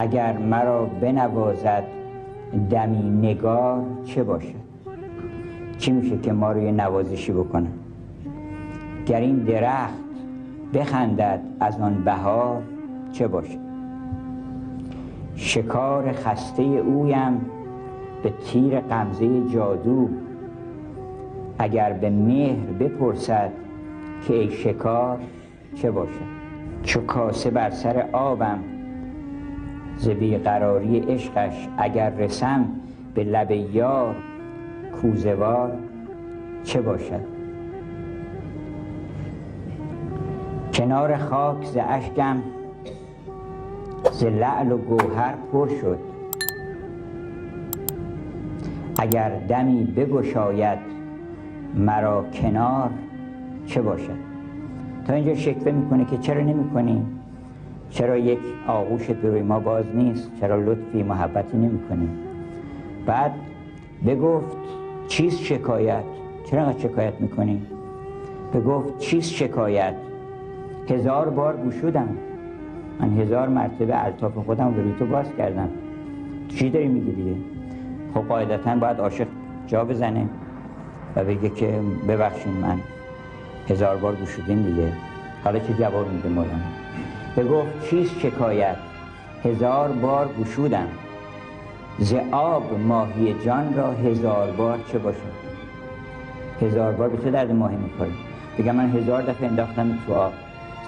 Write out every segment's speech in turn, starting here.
اگر مرا بنوازد دمی نگار چه باشد؟ چی میشه که ما رو یه نوازشی بکنه؟ گر این درخت بخندد از آن بهار چه باشد؟ شکار خسته اویم به تیر غمزه جادو، اگر به مهر بپرسد که ای شکار چه باشد؟ چو کاسه بر سر آبم ز بیقراری عشقش، اگر رسم به لب یار کوزه وار چه باشد؟ کنار خاک ز اشکم ز لعل و گوهر پر شد، اگر دمی بگشاید مرا کنار چه باشد؟ تا اینجا شکوه میکنه که چرا نمیکنی؟ چرا یک آغوشت به روی ما باز نیست؟ چرا لطفی محبتی نمیکنی؟ بعد بگفت چیست شکایت؟ چرا انقدر شکایت میکنی؟ بگفت چیست شکایت؟ 1000 بار گشودم، من 1000 مرتبه الطاف خودم به روی تو باز کردم، چی داری میگی دیگه؟ خب قاعدتا باید عاشق جا بزنه و بگه که ببخشید من 1000 بار گشودیم دیگه. حالا چه جواب میده مولانا؟ بگفت چیست شکایت؟ 1000 بار گشودم، ز آب ماهی جان را 1000 بار چه باشه؟ 1000 بار به چه درد ماهی میخوره؟ بگم من 1000 دفعه انداختم تو آب،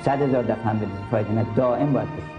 100,000 دفعه هم به فایده نه، دائم باید بشه.